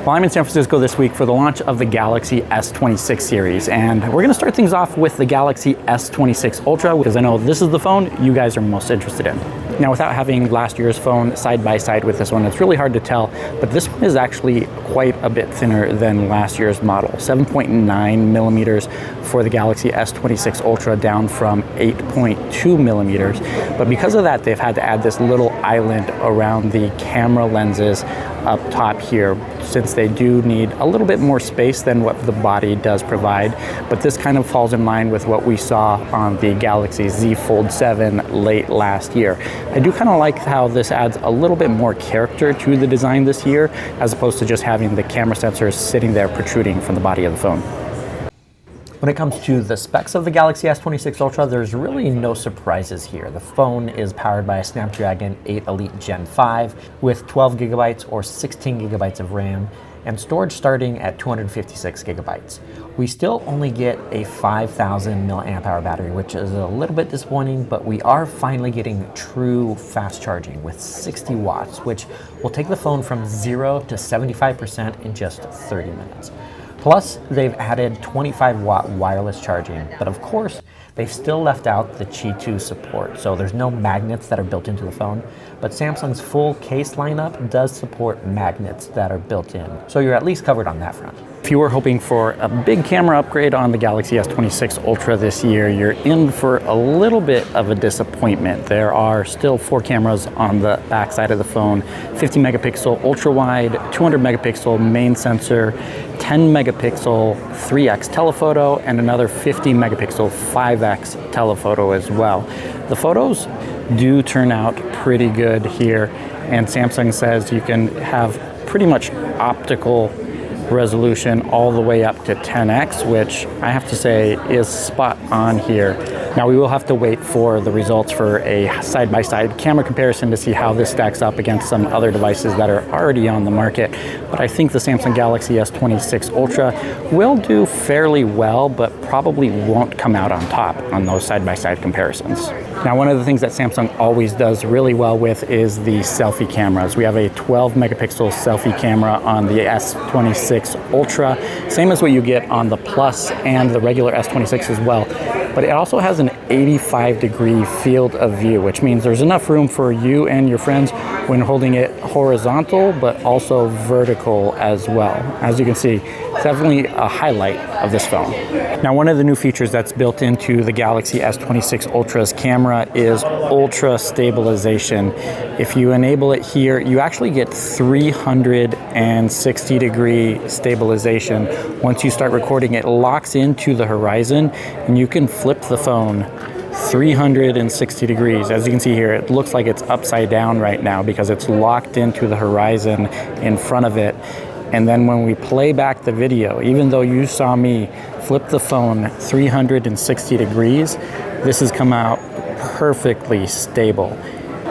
Well, I'm in San Francisco this week for the launch of the Galaxy S26 series, and we're going to start things off with the Galaxy S26 Ultra because I know this is the phone you guys are most interested in. Now, without having last year's phone side by side with this one, it's really hard to tell, but this one is actually quite a bit thinner than last year's model. 7.9 millimeters for the Galaxy S26 Ultra, down from 8.2 millimeters. But because of that, they've had to add this little island around the camera lenses up top here, since they do need a little bit more space than what the body does provide. But this kind of falls in line with what we saw on the Galaxy Z Fold 7 late last year. I do kind of like how this adds a little bit more character to the design this year, as opposed to just having the camera sensors sitting there protruding from the body of the phone. When it comes to the specs of the Galaxy S26 Ultra, there's really no surprises here. The phone is powered by a Snapdragon 8 Elite Gen 5 with 12 gigabytes or 16 gigabytes of RAM and storage starting at 256 gigabytes. We still only get a 5,000 milliamp hour battery, which is a little bit disappointing, but we are finally getting true fast charging with 60 watts, which will take the phone from 0 to 75% in just 30 minutes. Plus, they've added 25-watt wireless charging, but of course, they've still left out the Qi 2 support, so there's no magnets that are built into the phone, but Samsung's full case lineup does support magnets that are built in, so you're at least covered on that front. If you were hoping for a big camera upgrade on the Galaxy S26 Ultra this year, you're in for a little bit of a disappointment. There are still 4 cameras on the back side of the phone: 50 megapixel ultra wide, 200 megapixel main sensor, 10 megapixel 3x telephoto, and another 50 megapixel 5x telephoto as well. The photos do turn out pretty good here, and Samsung says you can have pretty much optical resolution all the way up to 10x, which I have to say is spot on here. Now, we will have to wait for the results for a side-by-side camera comparison to see how this stacks up against some other devices that are already on the market. But I think the Samsung Galaxy S26 Ultra will do fairly well, but probably won't come out on top on those side-by-side comparisons. Now, one of the things that Samsung always does really well with is the selfie cameras. We have a 12 megapixel selfie camera on the S26 Ultra, same as what you get on the Plus and the regular S26 as well. But it also has an 85-degree field of view, which means there's enough room for you and your friends when holding it horizontal, but also vertical as well. As you can see, it's definitely a highlight of this phone. Now, one of the new features that's built into the Galaxy S26 Ultra's camera is ultra stabilization. If you enable it here, you actually get 360-degree stabilization. Once you start recording, it locks into the horizon, and you can flip the phone 360 degrees. As you can see here, it looks like it's upside down right now because it's locked into the horizon in front of it. And then when we play back the video, even though you saw me flip the phone 360 degrees, this has come out perfectly stable.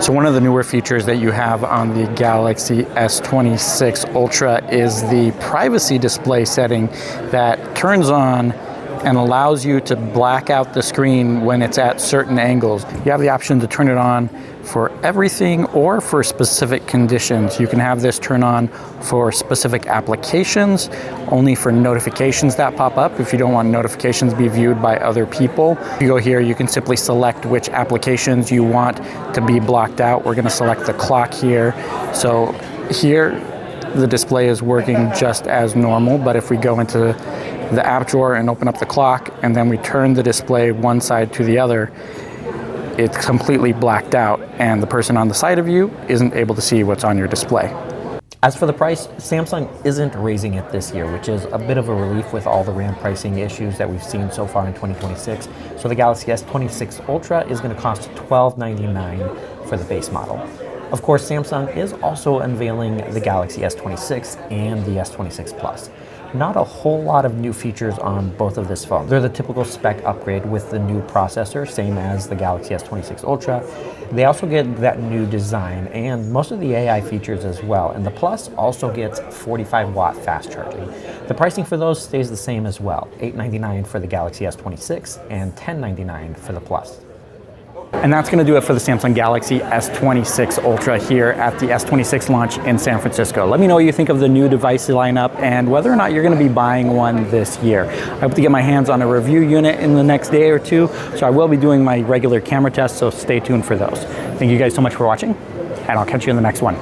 So one of the newer features that you have on the Galaxy S26 Ultra is the privacy display setting that turns on and allows you to black out the screen when it's at certain angles. You have the option to turn it on for everything or for specific conditions. You can have this turn on for specific applications, only for notifications that pop up if you don't want notifications to be viewed by other people. If you go here, you can simply select which applications you want to be blocked out. We're gonna select the clock here. So here, the display is working just as normal, but if we go into the app drawer and open up the clock, and then we turn the display one side to the other, it's completely blacked out, and the person on the side of you isn't able to see what's on your display. As for the price, Samsung isn't raising it this year, which is a bit of a relief with all the RAM pricing issues that we've seen so far in 2026. So the Galaxy S26 Ultra is going to cost $1299 for the base model. Of course, Samsung is also unveiling the Galaxy S26 and the S26 Plus. Not a whole lot of new features on both of this phone. They're the typical spec upgrade with the new processor, same as the Galaxy S26 Ultra. They also get that new design and most of the AI features as well. And the Plus also gets 45-watt fast charging. The pricing for those stays the same as well, $899 for the Galaxy S26 and $1099 for the Plus. And that's going to do it for the Samsung Galaxy S26 Ultra here at the S26 launch in San Francisco. Let me know what you think of the new device lineup and whether or not you're going to be buying one this year. I hope to get my hands on a review unit in the next day or two, so I will be doing my regular camera tests, so stay tuned for those. Thank you guys so much for watching, and I'll catch you in the next one.